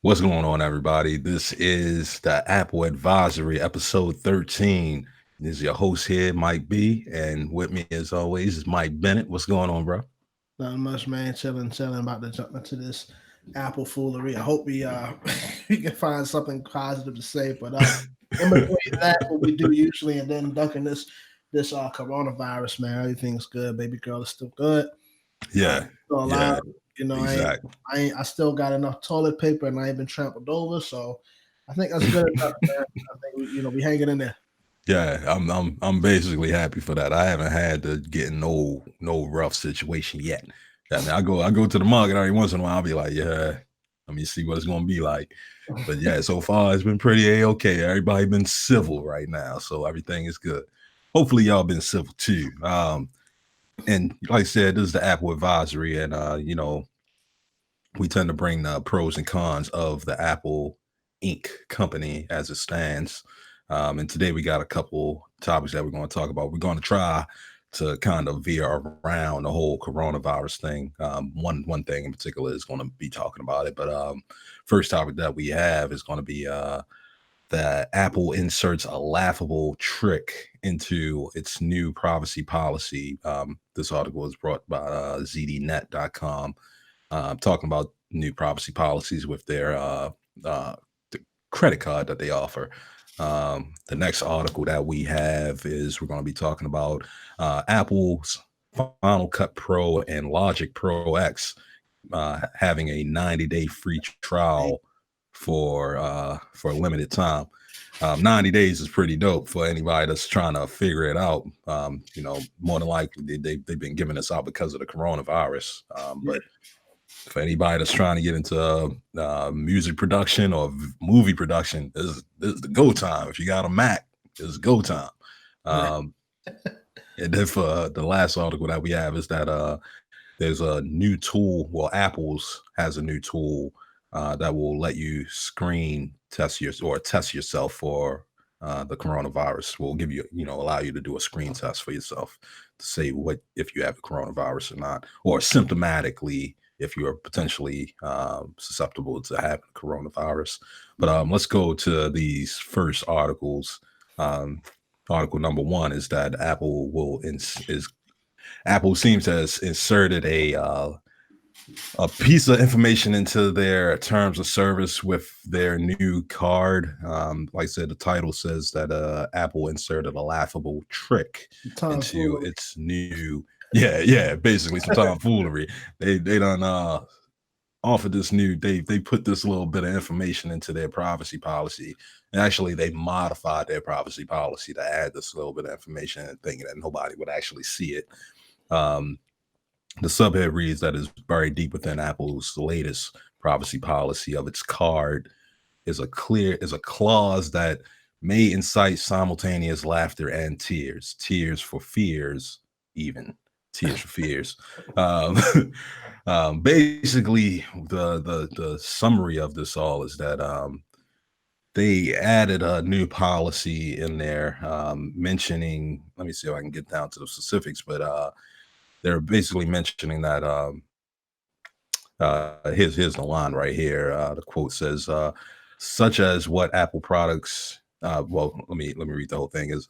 What's going on, everybody? This is the Apple Advisory, episode 13. This is your host here, Mike B. And with me, as always, is Mike Bennett. What's going on, bro? Not much, man. Chilling. About to jump into this Apple foolery. I hope we we can find something positive to say. But in between that, what we do usually, and then dunking this coronavirus, man, everything's good. Baby girl is still good. Yeah, Still alive. yeah, You know, exactly. I still got enough toilet paper, and I ain't been trampled over. So I think that's good enough, man. I think we hanging in there. Yeah, I'm basically happy for that. I haven't had to get in no rough situation yet. I mean, I go to the market every once in a while. I'll be like, yeah, let me see what it's gonna be like. But yeah, so far it's been pretty okay. Everybody been civil right now, so everything is good. Hopefully y'all been civil too. And like I said, this is the Apple Advisory, and we tend to bring the pros and cons of the Apple Inc. company as it stands. And today we got a couple topics that we're going to talk about. We're going to try to kind of veer around the whole coronavirus thing. One thing in particular is going to be talking about it, but first topic that we have is going to be that Apple inserts a laughable trick into its new privacy policy. This article is brought by zdnet.com, talking about new privacy policies with their the credit card that they offer. The next article that we have is we're going to be talking about Apple's Final Cut Pro and Logic Pro X having a 90-day free trial for a limited time. 90 days is pretty dope for anybody that's trying to figure it out. More than likely they've been giving this out because of the coronavirus. Yeah. But for anybody that's trying to get into music production or movie production, this is the go time. If you got a Mac, it's go time. Um, and then for the last article that we have is that there's a new tool. Well, Apple's has a new tool that will let you screen test yourself for the coronavirus. Will give you, allow you to do a screen test for yourself to say what if you have the coronavirus or not, or symptomatically if you are potentially susceptible to having coronavirus. But let's go to these first articles. Article number one is that Apple seems to have inserted a piece of information into their terms of service with their new card. Like I said, the title says that Apple inserted a laughable trick into Tomfoolery. its new. Yeah, basically some tomfoolery. They done offered this new. They put this little bit of information into their privacy policy, and actually they modified their privacy policy to add this little bit of information, and thinking that nobody would actually see it. Um, the subhead reads that is buried deep within Apple's latest privacy policy of its card is a clause that may incite simultaneous laughter and tears for fears, even tears for fears. Um, Basically, the summary of this all is that they added a new policy in there, mentioning. Let me see if I can get down to the specifics, but they're basically mentioning that here's the line right here. The quote says, "Such as what Apple products." Well, let me read the whole thing. Is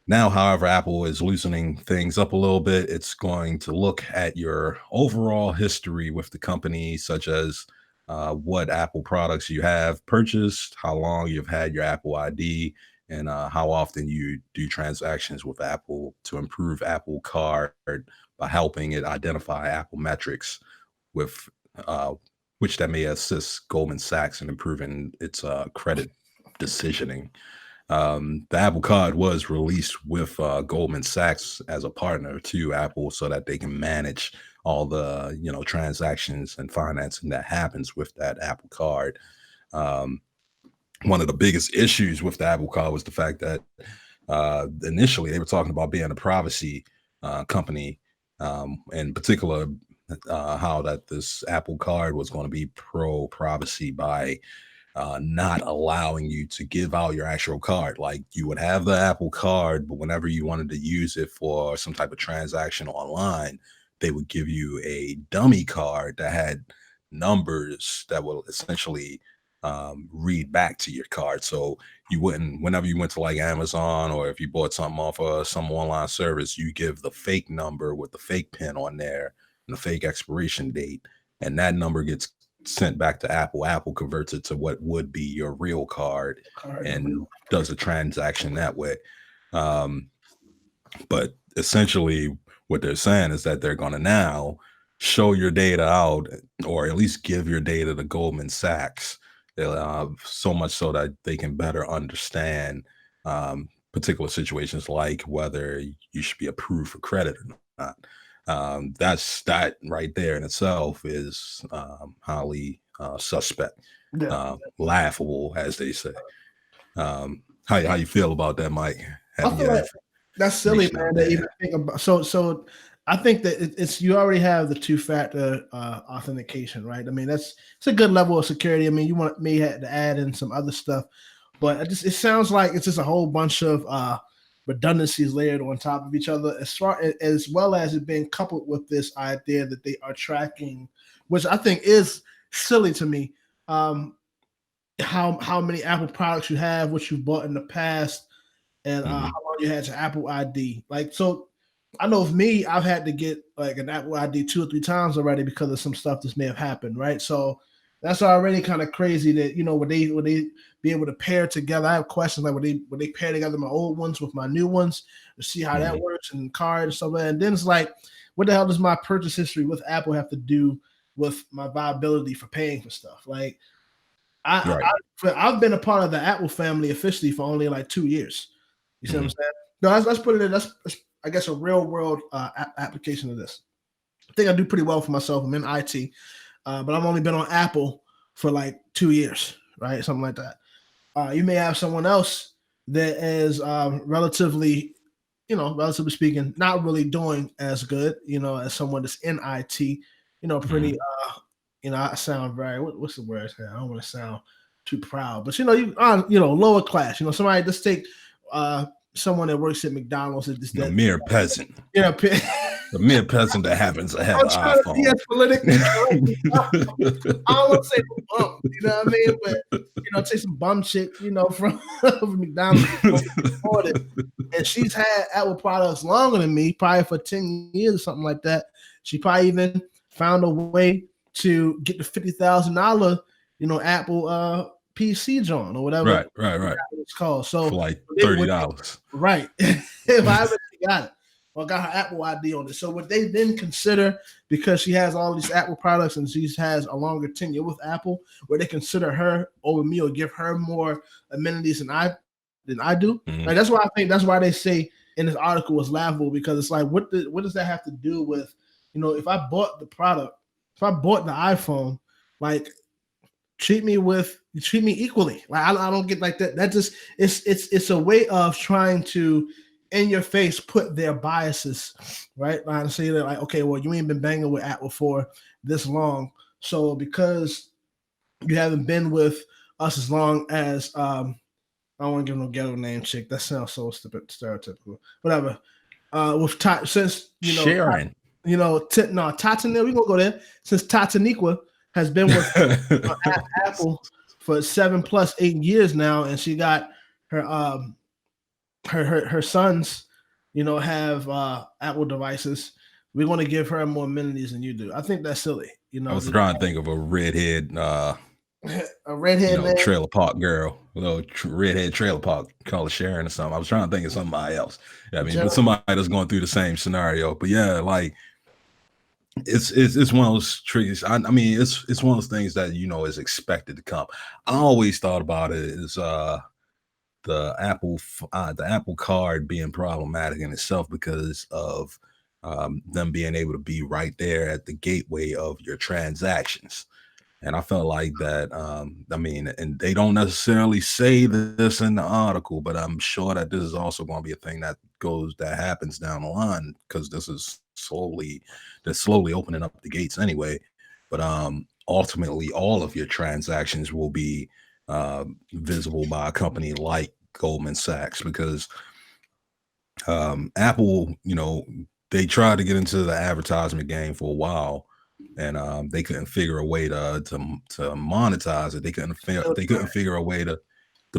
now, however, Apple is loosening things up a little bit. It's going to look at your overall history with the company, such as what Apple products you have purchased, how long you've had your Apple ID, and how often you do transactions with Apple to improve Apple Card by helping it identify Apple metrics with uh, which that may assist Goldman Sachs in improving its credit decisioning. The Apple Card was released with Goldman Sachs as a partner to Apple, so that they can manage all the transactions and financing that happens with that Apple Card. Um, One of the biggest issues with the Apple Card was the fact that initially they were talking about being a privacy company, in particular, how that this Apple Card was going to be pro privacy by not allowing you to give out your actual card. Like you would have the Apple Card, but whenever you wanted to use it for some type of transaction online, they would give you a dummy card that had numbers that will essentially read back to your card. So you wouldn't, whenever you went to like Amazon, or if you bought something off of some online service, you give the fake number with the fake pin on there and the fake expiration date, and that number gets sent back to Apple. Apple converts it to what would be your real card and does a transaction that way. But essentially what they're saying is that they're going to now show your data out, or at least give your data to Goldman Sachs, so much so that they can better understand particular situations, like whether you should be approved for credit or not. That right there in itself is highly suspect, laughable, as they say. How you feel about that, Mike? I feel like that's silly, man. To even think about. So I think that it's you already have the two-factor authentication, right? I mean, it's a good level of security. I mean, you may have to add in some other stuff, but it sounds like it's just a whole bunch of redundancies layered on top of each other, as well as it being coupled with this idea that they are tracking, which I think is silly to me. How many Apple products you have, what you've bought in the past, and how long you had your Apple ID. Like, so I know of me, I've had to get like an Apple ID 2 or 3 times already because of some stuff that may have happened, right? So that's already kind of crazy that, would they be able to pair together? I have questions like, would they pair together my old ones with my new ones to see how that works, and card and stuff like that. And then it's like, what the hell does my purchase history with Apple have to do with my viability for paying for stuff? Like, I've been a part of the Apple family officially for only like 2 years. You see what I'm saying? No, let's put it in. That's I guess a real world application of this. I think I do pretty well for myself. I'm in IT, but I've only been on Apple for like 2 years, right? Something like that. You may have someone else that is relatively speaking, not really doing as good, as someone that's in IT. Pretty. I sound very. What's the word? I don't want to sound too proud, but lower class. Somebody just take. Someone that works at McDonald's is just a mere peasant. The mere peasant that happens to have an iPhone. Yes, politically. I don't want to say bum, you know what I mean? But take some bum chick, from McDonald's, and she's had Apple products longer than me, probably for 10 years or something like that. She probably even found a way to get the $50,000, Apple PC John or whatever. Right. It's called. So for like $30. Right. If I ever got it, or got her Apple ID on it. So would they then consider, because she has all these Apple products and she has a longer tenure with Apple, would they consider her over me or give her more amenities than I do? Like, that's why I think that's why they say in this article was laughable, because it's like, what does that have to do with, if I bought the product, if I bought the iPhone, like, treat me equally. Like, I don't get like that. That just it's a way of trying to in your face put their biases, right? Like, say that, like, okay, well, you ain't been banging with Apple for this long, so because you haven't been with us as long as I don't want to give no ghetto name chick. That sounds so stereotypical. Whatever. With since Sharon, Tatiana, we gonna go there. Since Tataniqua has been with Apple for 8 years now, and she got her her sons, have Apple devices. We're going to give her more amenities than you do. I think that's silly. I was trying to think of a redhead, a redhead trailer park girl, a little redhead trailer park called Sharon or something. I was trying to think of somebody else. But somebody that's going through the same scenario. But yeah, like, it's one of those tricks. I mean, it's one of those things that is expected to come. I always thought about it as the Apple Card being problematic in itself because of them being able to be right there at the gateway of your transactions. And I felt like that. I mean, and they don't necessarily say this in the article, but I'm sure that this is also going to be a thing that happens down the line, because this is slowly opening up the gates anyway. But ultimately, all of your transactions will be visible by a company like Goldman Sachs, because Apple, they tried to get into the advertisement game for a while, and they couldn't figure a way to monetize it. Still They couldn't trying. figure a way to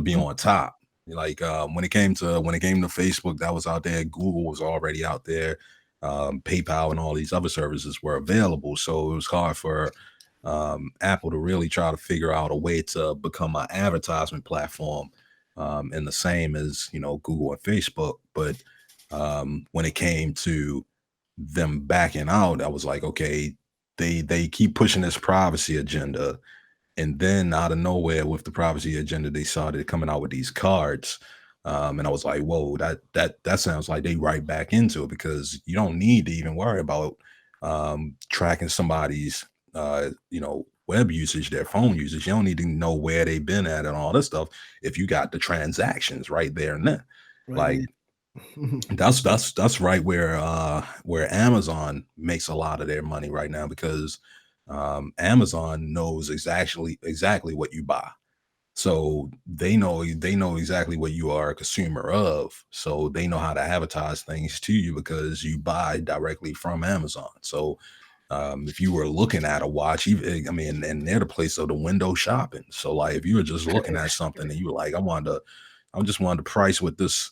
be on top. Like when it came to Facebook, that was out there. Google was already out there. PayPal and all these other services were available, so it was hard for Apple to really try to figure out a way to become an advertisement platform, and the same as Google and Facebook. But when it came to them backing out, I was like, okay, they keep pushing this privacy agenda, and then out of nowhere with the privacy agenda, they started coming out with these cards. And I was like, whoa, that sounds like they right back into it, because you don't need to even worry about tracking somebody's web usage, their phone usage. You don't need to know where they've been at and all this stuff if you got the transactions right there and then. Right Like, there. that's right where Amazon makes a lot of their money right now, because Amazon knows exactly what you buy. So they know exactly what you are a consumer of. So they know how to advertise things to you because you buy directly from Amazon. So if you were looking at a watch, even, I mean, and they're the place of the window shopping. So like if you were just looking at something and you were like, I just wanted to price what this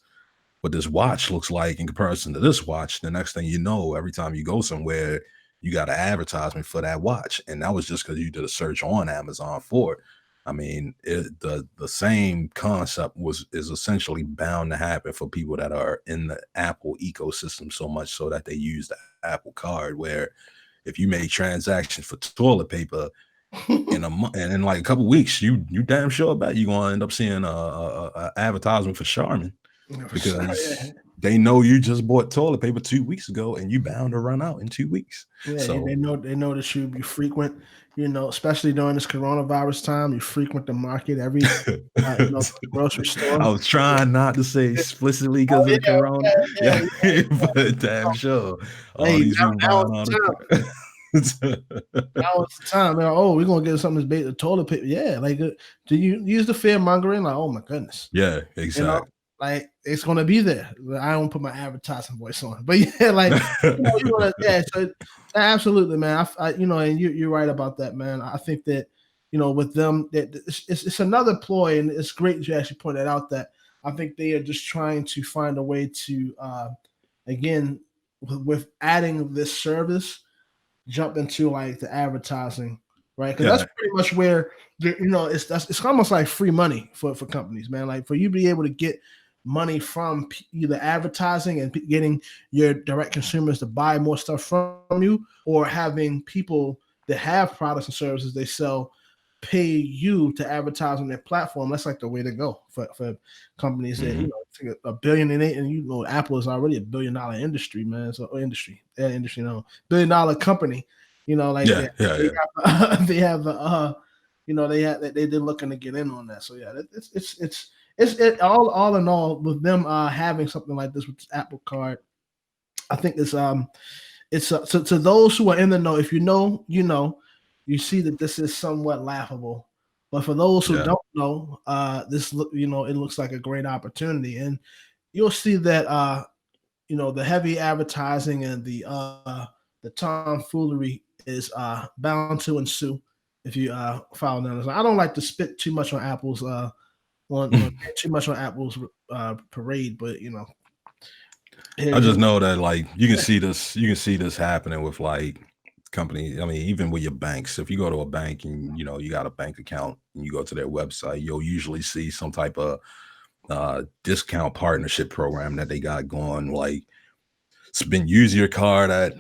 watch looks like in comparison to this watch. The next thing you know, every time you go somewhere, you got an advertisement for that watch, and that was just because you did a search on Amazon for it. I mean, the same concept is essentially bound to happen for people that are in the Apple ecosystem so much so that they use the Apple Card. Where if you make transactions for toilet paper in a month, and in like a couple weeks, you damn sure bet you're gonna end up seeing a advertisement for Charmin, Yeah, for sure. because Yeah. they know you just bought toilet paper 2 weeks ago and you bound to run out in 2 weeks. Yeah, So they know that you frequent, especially during this coronavirus time, you frequent the market every, the grocery store. I was trying not to say explicitly Oh because of the yeah, corona. okay, Yeah, yeah, yeah. but damn sure. All Hey, these people now buying is all the time. this. Now is the time. They're, oh, we're gonna get something that's bait the toilet paper. Yeah, like do you use the fear mongering? Like, oh my goodness. Yeah, You know, exactly. like it's gonna be there. I don't put my advertising voice on, but yeah, like you wanna, yeah. So absolutely, man. And you're right about that, man. I think that with them, that it's another ploy, and it's great that you actually pointed out that I think they are just trying to find a way to, again, with adding this service, jump into like the advertising, right? Because that's Yeah, pretty much where it's almost like free money for companies, man. Like for you to be able to get money from either advertising and getting your direct consumers to buy more stuff from you, or having people that have products and services they sell pay you to advertise on their platform. That's like the way to go for companies that mhm. think a billion in it, and Apple is already $1 billion industry, man. So $1 billion company. Like Yeah, that yeah, they yeah. have they have they're looking to get in on that. So yeah, all in all, with them having something like this with this Apple Card, I think it's to those who are in the know. If you know, you see that this is somewhat laughable. But for those who Yeah. don't know, it looks like a great opportunity, and you'll see that the heavy advertising and the tomfoolery is bound to ensue if you follow them. I don't like to spit too much on Apple's on too much on Apple's parade, but I here just we know that like you can see this happening with like companies. I mean, even with your banks. If you go to a bank and you got a bank account and you go to their website, you'll usually see some type of discount partnership program that they got going. Like, spend use your card at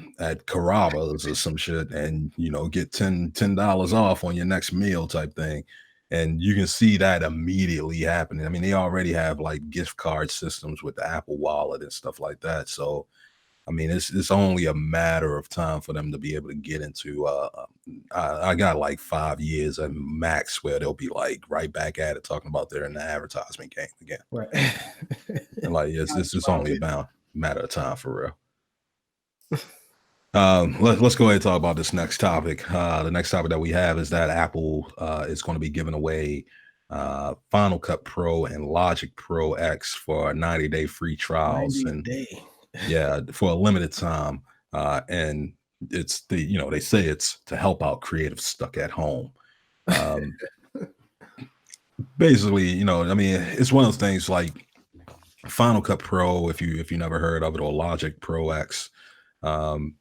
Carrabba's or some shit, and get $10 off on your next meal type thing. And you can see that immediately happening. I mean, they already have like gift card systems with the Apple Wallet and stuff like that. So I mean, it's only a matter of time for them to be able to get into. I got like 5 years at max where they'll be like right back at it, talking about they're in the advertisement game again. right. And like it's Five only years. about matter of time for real. Let's go ahead and talk about this next topic. The next topic that we have is that Apple is going to be giving away Final Cut Pro and Logic Pro X for 90-day free trials, 90 and day. yeah, for a limited time. And it's the they say it's to help out creatives stuck at home. Um, Basically, I mean, it's one of those things like Final Cut Pro, if you never heard of it, or Logic Pro X. Um,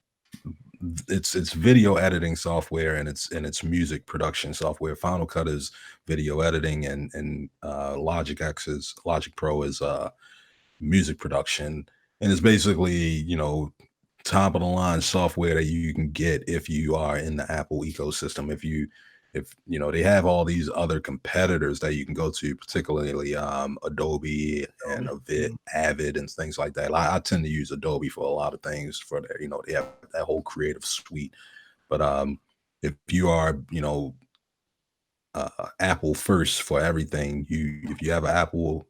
it's video editing software, and it's music production software. Final Cut is video editing, and Logic Pro is music production, and it's basically top of the line software that you can get if you are in the Apple ecosystem. If they have all these other competitors that you can go to, particularly Adobe and Mhm. Avid and things like that. I tend to use Adobe for a lot of things for their, they have that whole creative suite. But if you are, Apple first for everything. If you have an Apple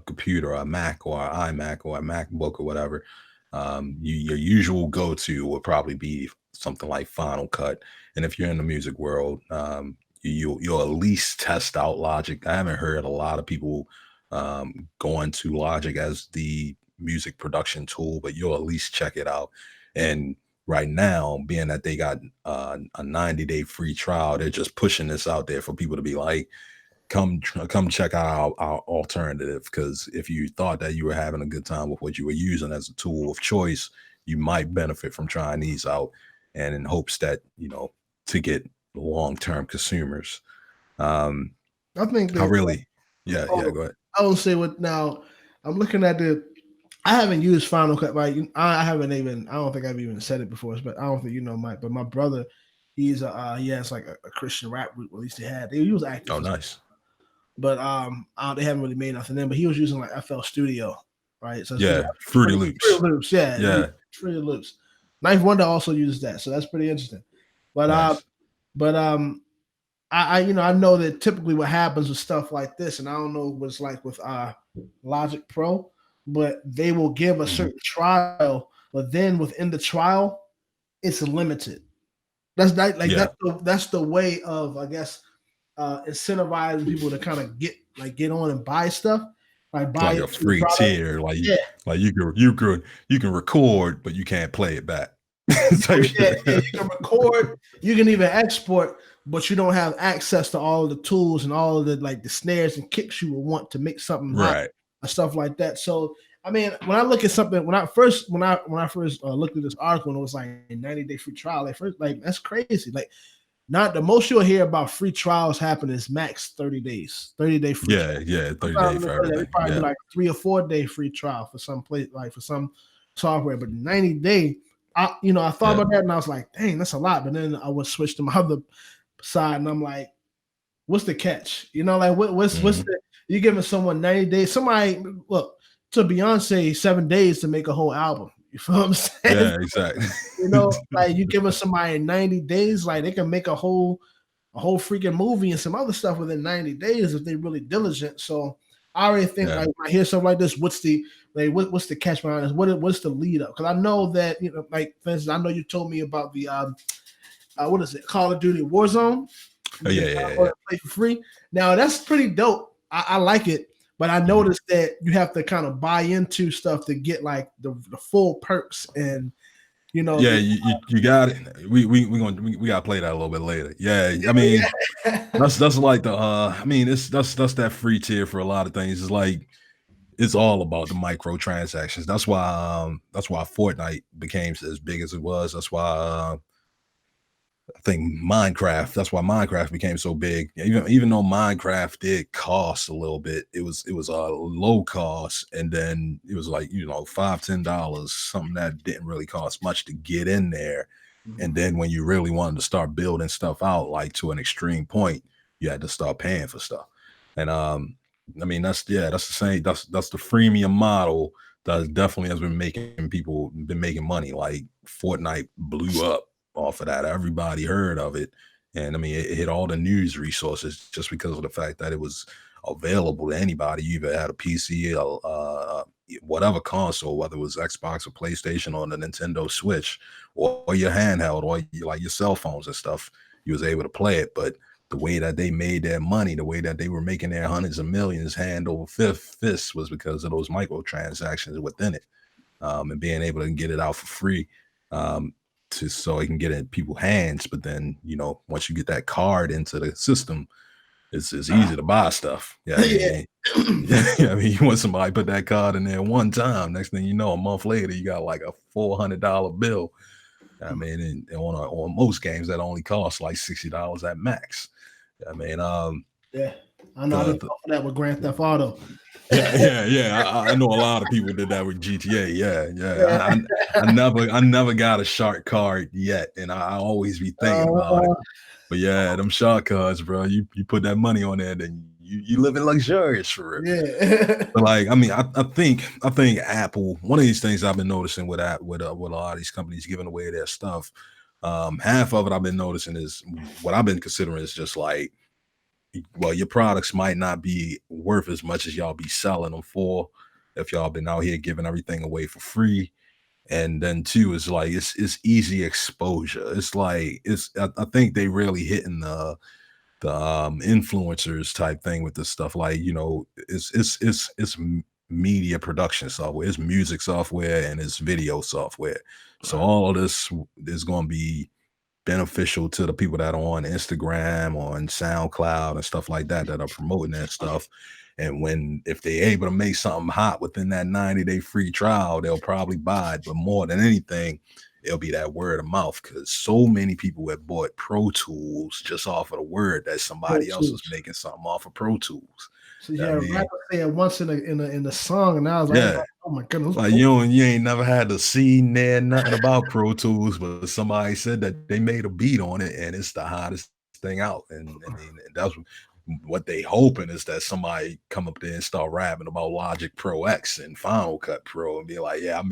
computer, or a Mac, or an iMac, or a MacBook, or whatever, your usual go-to would probably be something like Final Cut. And if you're in the music world, you'll at least test out Logic. I haven't heard a lot of people going to Logic as the music production tool, but you'll at least check it out. And right now, being that they got a 90-day free trial, they're just pushing this out there for people to be like, come check out our alternative. Because if you thought that you were having a good time with what you were using as a tool of choice, you might benefit from trying these out, and in hopes that to get long-term consumers. um I think I that. really, yeah, yeah, Oh, go ahead. I will say what now. I'm looking at the. I haven't used Final Cut. Right, I haven't even. I don't think I've even said it before. But I don't think Mike. But my brother, he has like a Christian rap group. At least he was active Oh, for, nice. but they haven't really made nothing then. But he was using like FL Studio, right? So it's Yeah, Fruity Fruity Loops. Loops, yeah, Yeah, Fruity Loops. Knife Wonder also uses that, so that's pretty interesting. But nice. but I know that typically what happens with stuff like this, and I don't know what it's like with Logic Pro, but they will give a Mhm. certain trial, but then within the trial, it's limited. That's not like Yeah, that's the way of, I guess, incentivizing people to kind of get on and buy stuff, like buy like a into the free product. tier, Yeah, like you can record, but you can't play it back. Type yeah, shit. yeah, you can record, you can even export, but you don't have access to all of the tools and all of the like the snares and kicks you would want to make something hot Right. and stuff like that. So I mean, when I look at something, when I first looked at this article and it was like a 90-day free trial, like first, like that's crazy. Like not the most you'll hear about free trials happen is max 30 days, 30-day free trial. Yeah, yeah, 30 Sometimes days for they everything. probably do Yeah. like 3 or 4 day free trial for some place, like for some software, but 90-day. I thought Yeah. about that and I was like, dang, that's a lot. But then I would switch to my other side and I'm like, what's the catch? Like what's Mhm. the you giving someone 90 days? Somebody look to Beyonce 7 days to make a whole album. You feel what I'm saying? Yeah, exactly. Like you giving somebody 90 days, like they can make a whole freaking movie and some other stuff within 90 days if they're really diligent. So I already think Yeah. like when I hear something like this, what's the catch behind this? What's the lead up? Because I know that like for instance, I know you told me about the what is it, Call of Duty Warzone. Oh, You can yeah, yeah, download yeah. and play for free. Now that's pretty dope. I like it, but I Mhm. noticed that you have to kind of buy into stuff to get like the full perks and Yeah, the you got it. We gotta play that a little bit later. Yeah, I mean, that's like the I mean, that's that free tier for a lot of things. It's like it's all about the microtransactions. That's why Fortnite became as big as it was. That's why I think Minecraft. That's why Minecraft became so big. Even though Minecraft did cost a little bit, it was a low cost, and then it was like $5-10, something that didn't really cost much to get in there. And Mhm. then when you really wanted to start building stuff out, like to an extreme point, you had to start paying for stuff. And I mean that's the same. That's the freemium model that definitely has been making money. Like Fortnite blew up off of that. Everybody heard of it. And I mean, it hit all the news resources just because of the fact that it was available to anybody. You either had a PC, whatever console, whether it was Xbox or PlayStation or the Nintendo Switch, or your handheld, or like your cell phones and stuff. You was able to play it. But the way that they made their money, the way that they were making their hundreds of millions hand over fist was because of those microtransactions within it, and being able to get it out for free. Um, to so it can get in people's hands. But then, once you get that card into the system, it's easy to buy stuff. Yeah, I Yeah. mean, yeah, I mean, you want somebody to put that card in there one time. Next thing you know, a month later, you got like a $400 bill. I mean, and on most games that only costs like $60 at max. I mean, Yeah. I know I the, didn't fall for that with Grand Theft Auto. yeah. I know a lot of people did that with GTA. Yeah, yeah. Yeah. I never got a shark card yet, and I always be thinking about it. Uh, But yeah, them shark cards, bro. You put that money on there, then you living luxurious for real. yeah. But like, I mean, I think Apple. One of these things I've been noticing with a lot of these companies giving away their stuff. Half of it I've been noticing is what I've been considering is just like, well, your products might not be worth as much as y'all be selling them for if y'all been out here giving everything away for free. And then two is like it's easy exposure. It's like I think they really hitting the influencers type thing with this stuff. Like, it's media production software, it's music software, and it's video software. So all of this is going to be beneficial to the people that are on Instagram, on SoundCloud, and stuff like that are promoting that stuff. And if they're able to make something hot within that 90-day free trial, they'll probably buy it. But more than anything, it'll be that word of mouth, because so many people have bought Pro Tools just off of the word that somebody else was making something off of Pro Tools. So yeah, rapper said once in the song, and I was like, yeah, oh my goodness, like you ain't never had to see nothing about Pro Tools, but somebody said that they made a beat on it and it's the hottest thing out. And I mean, that's what they hoping is that somebody come up there and start rapping about Logic Pro X and Final Cut Pro and be like, yeah, I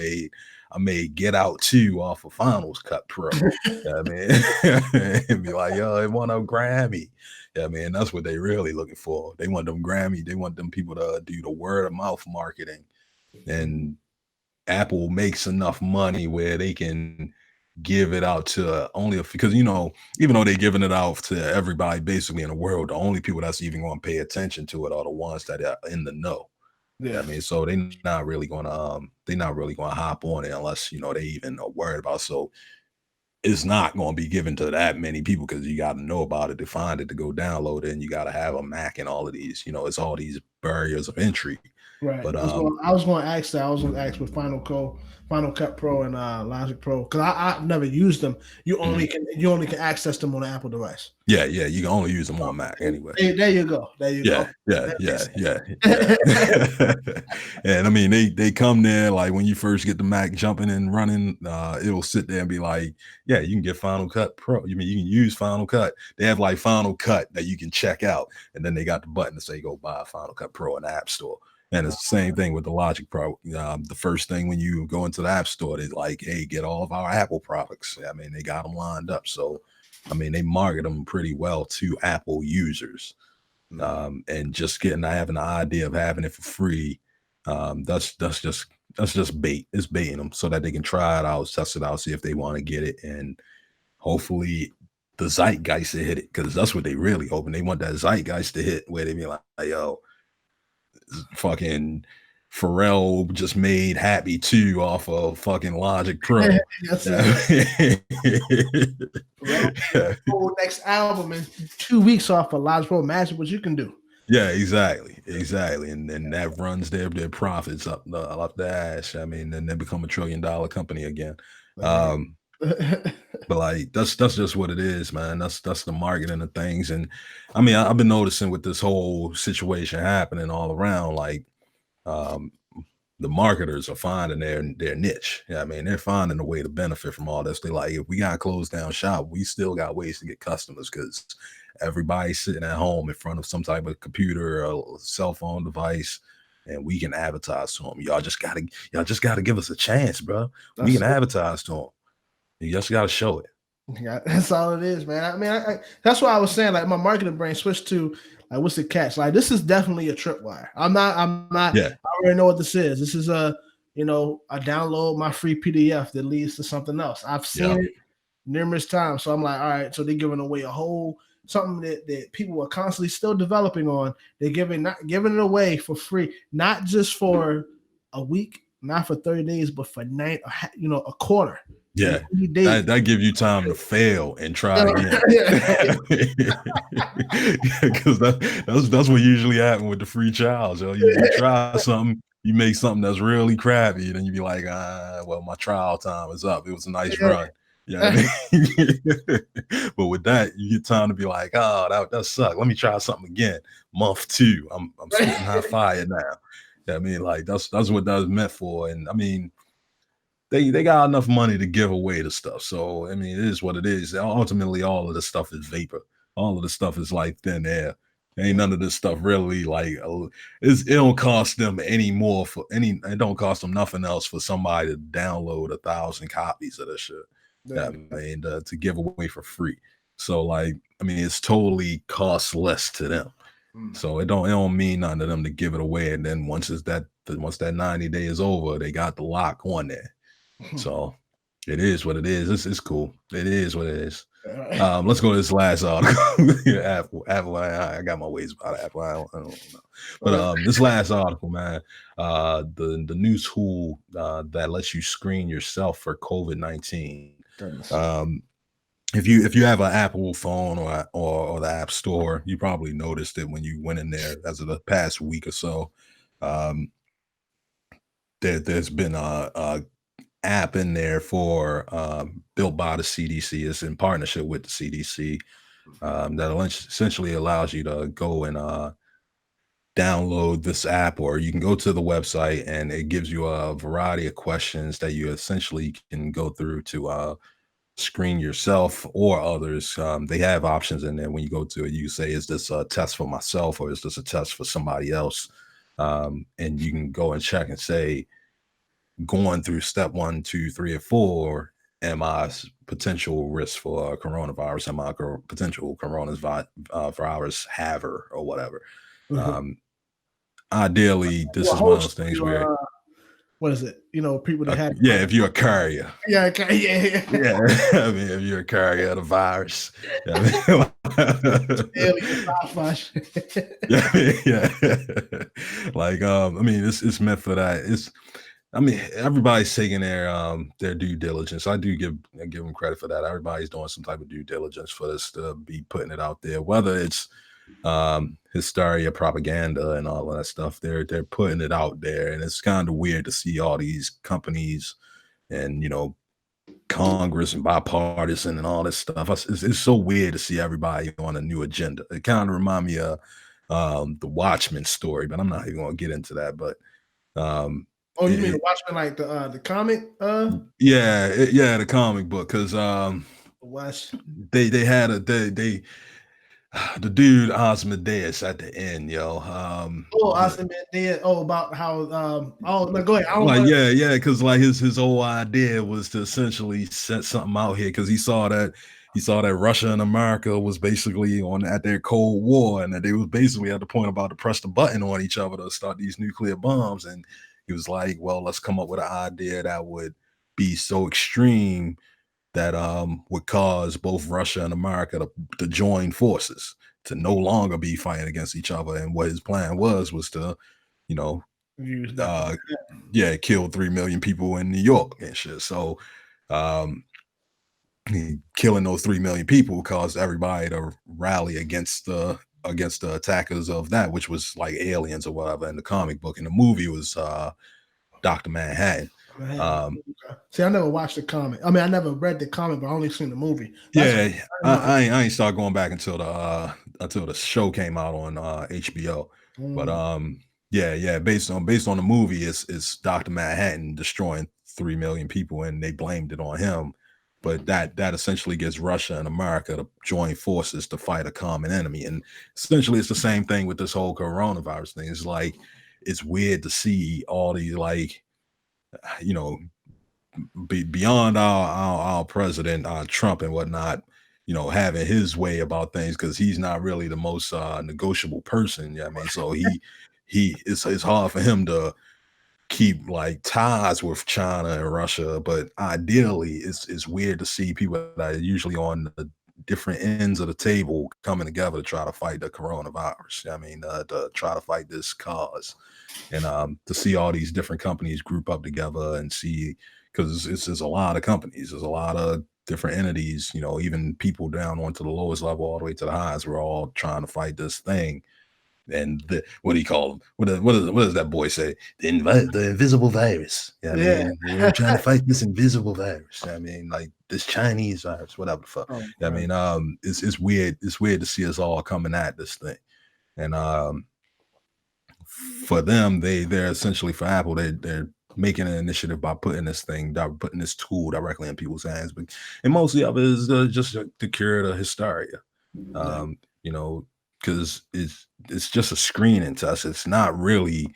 made Get Out 2 off of Finals Cut Pro. I mean, and be like, yo, it won a Grammy. Yeah, man, that's what they really looking for. They want them Grammy. They want them people to do the word of mouth marketing. And Apple makes enough money where they can give it out to only because even though they're giving it out to everybody basically in the world, the only people that's even going to pay attention to it are the ones that are in the know. Yeah, I mean, so they're not really going to hop on it unless they even are worried about. So it's not going to be given to that many people because you got to know about it to find it, to go download it, and you got to have a Mac and all of these. It's all these barriers of entry. Right. But I was going to ask that. I was going to ask with Final Cut Pro and Logic Pro, because I've never used them. You only can access them on an Apple device. Yeah, you can only use them on Mac anyway. There you go. Yeah. And I mean, they come there like when you first get the Mac jumping and running, it'll sit there and be like, yeah, you can get Final Cut Pro. You can use Final Cut. They have like Final Cut that you can check out, and then they got the button to say go buy Final Cut Pro in the App Store. And it's the same thing with the Logic Pro. The first thing when you go into the App Store, they're like, hey, get all of our Apple products. I mean, they got them lined up. So, I mean, they market them pretty well to Apple users. And just having the idea of having it for free, that's just bait. It's baiting them so that they can try it out, test it out, see if they want to get it. And hopefully the zeitgeist to hit it, because that's what they really hoping. They want that zeitgeist to hit where they be like, yo, fucking Pharrell just made Happy 2 off of fucking Logic Pro. Next album in 2 weeks off of Logic Pro. Imagine what you can do. Yeah, exactly. And that runs their profits up the ass. I mean, then they become $1 trillion company again. But like that's just what it is, man. That's the marketing of things. And I mean, I've been noticing with this whole situation happening all around, like the marketers are finding their niche. Yeah, I mean, they're finding a way to benefit from all this. They like, if we got closed down shop, we still got ways to get customers because everybody's sitting at home in front of some type of computer or cell phone device, and we can advertise to them. Y'all just gotta give us a chance, bro. We can advertise to them. You just got to show it. Yeah, that's all it is, man. I mean, that's why I was saying, like, my marketing brain switched to, like, what's the catch? Like, this is definitely a tripwire. I'm not. Yeah. I already know what this is. This is I download my free PDF that leads to something else. I've seen it numerous times. So I'm like, all right. So they're giving away a whole something that people are constantly still developing on. They're giving it away for free, not just for a week, not for 30 days, but for a quarter. And Yeah, he did. that give you time to fail and try again. Because that's what usually happen with the free trials. You try something, you make something that's really crappy, and then you be like, well, my trial time is up. It was a nice run. Yeah, I mean? But with that, you get time to be like, oh, that sucked. Let me try something again. Month 2, I'm spitting hot fire now. Yeah, I mean, like that's what that was meant for. And I mean, they got enough money to give away the stuff. So I mean, it is what it is. Ultimately, all of the stuff is vapor. All of the stuff is like thin air. Ain't none of this stuff really like it don't cost them any more for any. It don't cost them nothing else for somebody to download 1,000 copies of this shit. Yeah, I mean, to give away for free. So like, I mean, it's totally cost less to them. So it don't mean nothing to them to give it away. And then once that 90 days is over, they got the lock on there. So it is what it is. It's cool. It is what it is. Let's go to this last article. Apple. I got my ways about Apple. I don't know. But this last article, man, the new tool that lets you screen yourself for COVID-19. If you have an Apple phone or the App Store, you probably noticed it when you went in there as of the past week or so. There's been a app in there for built by the CDC. It's in partnership with the CDC that essentially allows you to go and download this app, or you can go to the website and it gives you a variety of questions that you essentially can go through to screen yourself or others. They have options in there. When you go to it, you say, is this a test for myself or is this a test for somebody else? And you can go and check and say, going through step 1, 2, 3, or 4, am I potential risk for coronavirus? Am I potential coronavirus haver or whatever? Ideally, this is one of those things where what is it? You know, people that have if you're a carrier. Yeah. I mean, if you're a carrier of the virus. Like I mean, it's meant for that. I mean, everybody's taking their due diligence. I do give them credit for that. Everybody's doing some type of due diligence for this to be putting it out there, whether it's hysteria, propaganda, and all of that stuff. They're putting it out there, and it's kind of weird to see all these companies and Congress and bipartisan and all this stuff. It's so weird to see everybody on a new agenda. It kind of remind me of the Watchman story, but I'm not even going to get into that. But oh, you mean the Watchman, like the comic? Yeah, the comic book, because they had the dude Osmodeus at the end, yo. Osmodeus. Oh, about how no, go ahead. Because like his whole idea was to essentially set something out here, because he saw that Russia and America was basically at their Cold War, and that they was basically at the point about to press the button on each other to start these nuclear bombs. And he was like, well, let's come up with an idea that would be so extreme that would cause both Russia and America to join forces, to no longer be fighting against each other. And what his plan was to, kill 3 million people in New York and shit. So killing those 3 million people caused everybody to rally against the attackers of that, which was like aliens or whatever in the comic book. And the movie was Dr. Manhattan. See, I never watched the comic. I mean, I never read the comic, but I only seen the movie. I ain't start going back until the show came out on HBO. But based on the movie, it's Dr. Manhattan destroying 3 million people, and they blamed it on him. But that essentially gets Russia and America to join forces to fight a common enemy. And essentially, it's the same thing with this whole coronavirus thing. It's like, it's weird to see all these, like, beyond our president Trump and whatnot, having his way about things, because he's not really the most negotiable person. I mean, so it's hard for him to keep like ties with China and Russia. But ideally, it's weird to see people that are usually on the different ends of the table coming together to try to fight the coronavirus. I mean, to try to fight this cause. And to see all these different companies group up together and see because it's a lot of companies, there's a lot of different entities, even people down onto the lowest level all the way to the highest. We're all trying to fight this thing. And what do you call them? What does that boy say? The invisible virus. I Yeah. mean, we're trying to fight this invisible virus. I mean, like this Chinese virus, whatever the fuck. Oh, I man. mean, it's weird. It's weird to see us all coming at this thing. And for them, they're essentially, for Apple, they're making an initiative by putting putting this tool directly in people's hands. And mostly of it is just to cure the hysteria. Yeah. You know, because it's just a screening test. It's not really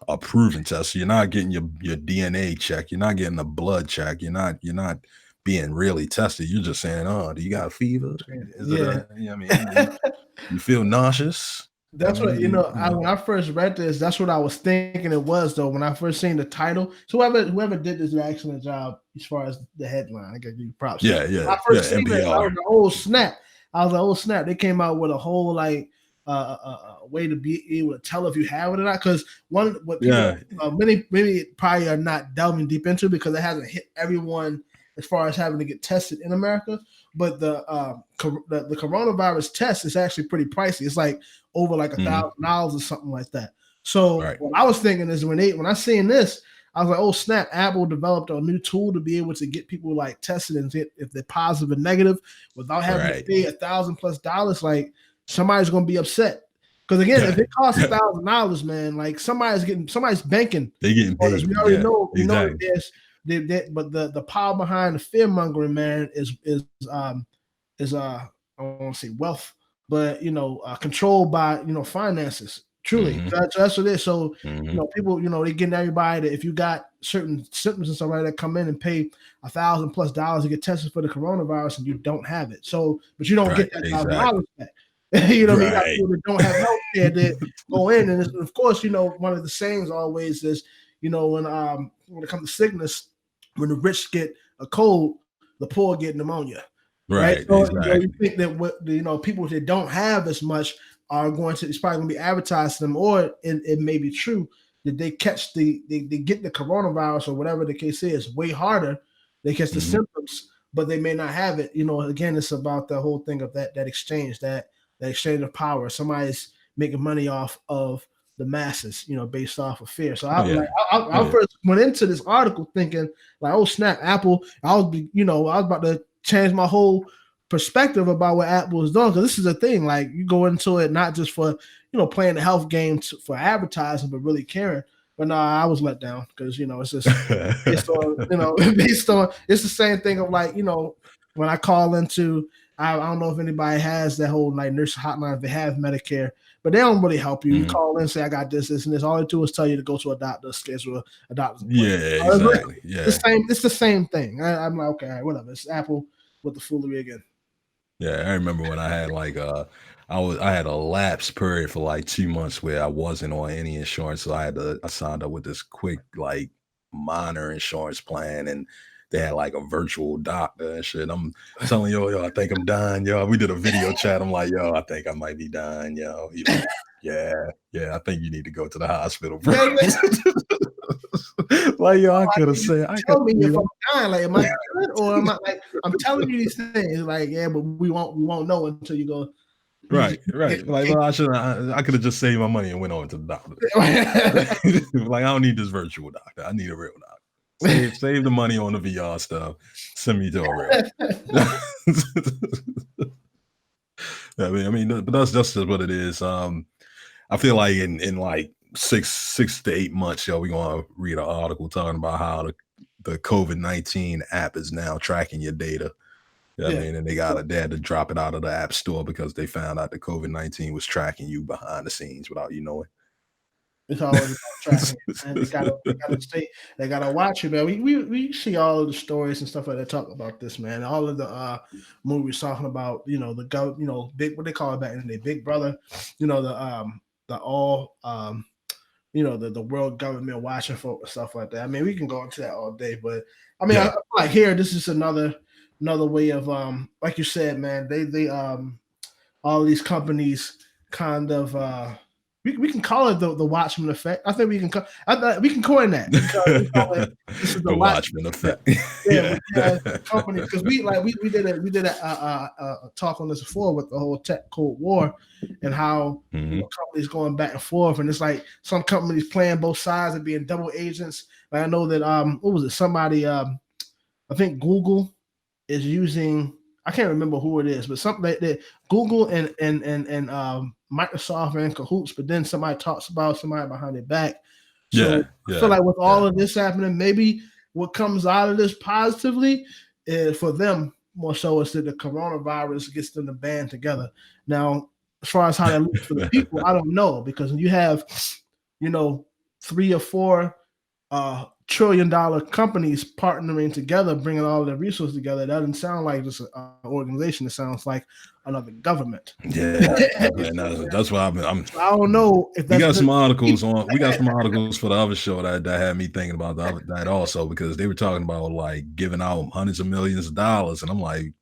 a proven test. You're not getting your DNA check. You're not getting a blood check. You're not being really tested. You're just saying, oh, do you got a fever? Is it Yeah. a? I mean, you feel nauseous? I That's what mean, when I first read this, that's what I was thinking it was though. When I first seen the title, so whoever did this excellent job as far as the headline, I give you props. yeah, When I yeah, first seen it, I was NPR. like, oh snap! I was like, oh snap! They came out with a whole like way to be able to tell if you have it or not. Because what people Yeah, many probably are not delving deep into because it hasn't hit everyone as far as having to get tested in America. But the coronavirus test is actually pretty pricey. It's like over like $1,000 or something like that. So right. what I was thinking is when I seen this, I was like, oh snap! Apple developed a new tool to be able to get people like tested and see if they're positive and negative without having to pay $1,000+ Like somebody's gonna be upset because again, if it costs $1,000, man, like somebody's banking. They getting paid. We already know. We know Exactly. that but the power behind the fear mongering, man, is I don't want to say wealth, but controlled by finances. Truly, that's what it is. So people, they getting everybody that if you got certain symptoms and stuff like that, come in and pay $1,000+ to get tested for the coronavirus, and you don't have it. So, but you don't get that $1,000 back. You know what I mean? You got people that don't have health care that go in, and of course, one of the sayings always is, when it comes to sickness, when the rich get a cold, the poor get pneumonia. Right. So Exactly. you think that what people that don't have as much are going to, it's probably going to be advertised to them, or it may be true that they catch they get the coronavirus or whatever the case is way harder. They catch the symptoms, but they may not have it. Again, it's about the whole thing of that exchange, that exchange of power. Somebody's making money off of the masses, based off of fear. So I first went into this article thinking like, oh snap, Apple. I was about to change my whole perspective about what Apple is doing, because this is a thing. Like you go into it not just for playing the health game for advertising, but really caring. But no, I was let down because it's just based on based on it's the same thing of like when I call into I don't know if anybody has that whole like nurse hotline if they have Medicare, but they don't really help you. You call in, say I got this, and this. All they do is tell you to go to a doctor, schedule a doctor's appointment. Yeah, exactly. Yeah, It's the same thing. I'm like, okay, all right, whatever. It's Apple with the foolery again. yeah. I remember when I had like I had a lapse period for like 2 months where I wasn't on any insurance, so I signed up with this quick like minor insurance plan, and they had like a virtual doctor and shit. I'm telling yo, I think I'm dying, yo. We did a video chat. I'm like, yo, I think I might be dying, yo. He like, yeah, I think you need to go to the hospital, bro. Like, yo, I could have said, tell me if I'm dying, like, am I good or am I like? I'm telling you these things, like, yeah, but we won't know until you go. Right. Like, well, I could have just saved my money and went on to the doctor. Like, I don't need this virtual doctor. I need a real doctor. Save the money on the VR stuff. Send me to a real. I mean, but that's just what it is. I feel like in like 6 to 8 months, we're gonna read an article talking about how the COVID-19 app is now tracking your data. I mean, and they had to drop it out of the app store because they found out the COVID-19 was tracking you behind the scenes without you knowing. It's always about tracking, and they gotta watch it, man. We see all of the stories and stuff like that talk about this, man. All of the movies talking about the big, what they call it back in the day, Big Brother, the all the world government watching for stuff like that. I mean, we can go into that all day, but I mean, I feel like here this is another way of like you said, man. They all these companies kind of we can call it the Watchman Effect. I think we can we can coin that because we call it this is the Watchman Effect. Yeah, we have companies because we did a talk on this before with the whole tech Cold War and how companies going back and forth, and it's like some companies playing both sides and being double agents. Like I know that what was it? Somebody I think Google is using. I can't remember who it is, but something that Google and Microsoft are in cahoots. But then somebody talks about somebody behind their back. So I feel like with all of this happening, maybe what comes out of this positively is for them more so is that the coronavirus gets them to band together. Now, as far as how that looks for the people, I don't know because when you have, 3 or 4 trillion-dollar companies partnering together, bringing all their resources together, that doesn't sound like just an organization. It sounds like another government. That's why I'm. I don't know if that's. We got some articles on. We got some articles for the other show that had me thinking about that also because they were talking about like giving out hundreds of millions of dollars, and I'm like,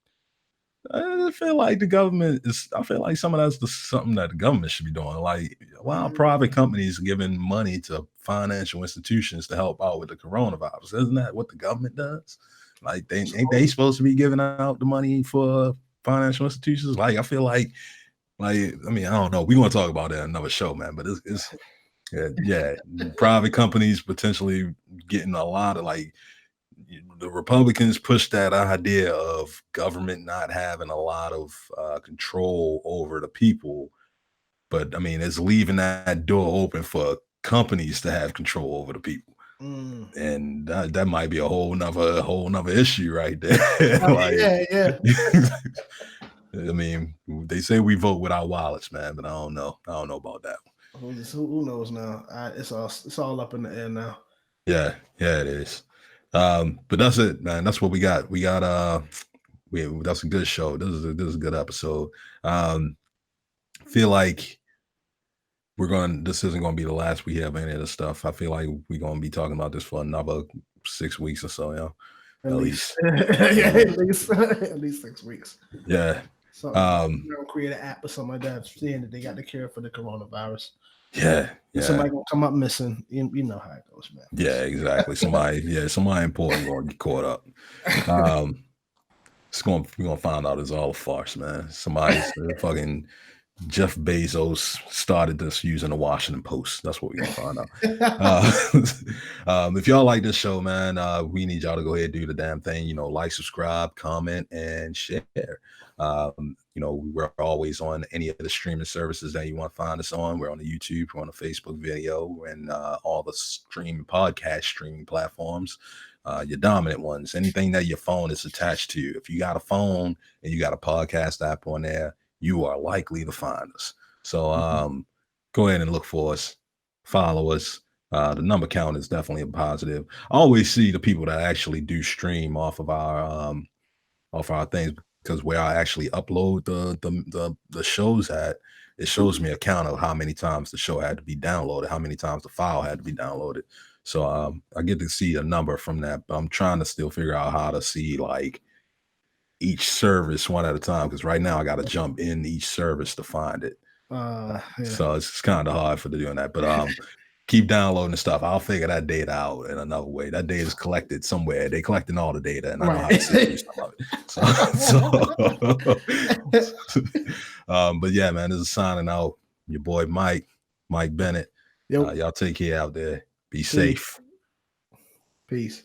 I feel like the government is. I feel like some of that's something that the government should be doing. Like, why are private companies giving money to financial institutions to help out with the coronavirus? Isn't that what the government does? Like, ain't they supposed to be giving out the money for financial institutions? Like, I feel like, I mean, I don't know. We're gonna talk about that in another show, man. But it's private companies potentially getting a lot of like. The Republicans pushed that idea of government not having a lot of control over the people, but I mean, it's leaving that door open for companies to have control over the people, and that might be a whole nother issue right there. I mean, they say we vote with our wallets, man, but I don't know about that. Who knows now? It's all up in the air now. Yeah, it is. But that's it, man. That's what we got. We got that's a good show. This is a good episode. Feel like this isn't gonna be the last we have any of this stuff. I feel like we're gonna be talking about this for another 6 weeks or so, yeah. At least. At least 6 weeks. Yeah. So we're gonna create an app or something like that, saying that they got the cure for the coronavirus. Yeah. Somebody gonna come up missing. You know how it goes, man. Yeah, exactly. Somebody important gonna get caught up. We're gonna find out it's all a farce, man. Somebody's fucking Jeff Bezos started this using the Washington Post. That's what we're gonna find out. If y'all like this show, man, we need y'all to go ahead and do the damn thing. Like, subscribe, comment, and share. We're always on any of the streaming services that you want to find us on. We're on the YouTube, we're on the Facebook video, and all the podcast streaming platforms. Your dominant ones, anything that your phone is attached to. If you got a phone and you got a podcast app on there, you are likely to find us. So go ahead and look for us, follow us. The number count is definitely a positive. I always see the people that actually do stream off of our things, because where I actually upload the shows at, it shows me a count of how many times the show had to be downloaded, how many times the file had to be downloaded. So I get to see a number from that, but I'm trying to still figure out how to see like each service one at a time, because right now I got to jump in each service to find it. So it's kind of hard for doing that, but keep downloading the stuff. I'll figure that data out in another way. That data is collected somewhere. They're collecting all the data, and I know how to see some of it. But yeah, man, this is signing out. Your boy Mike Bennett. Y'all take care out there. Be safe. Peace.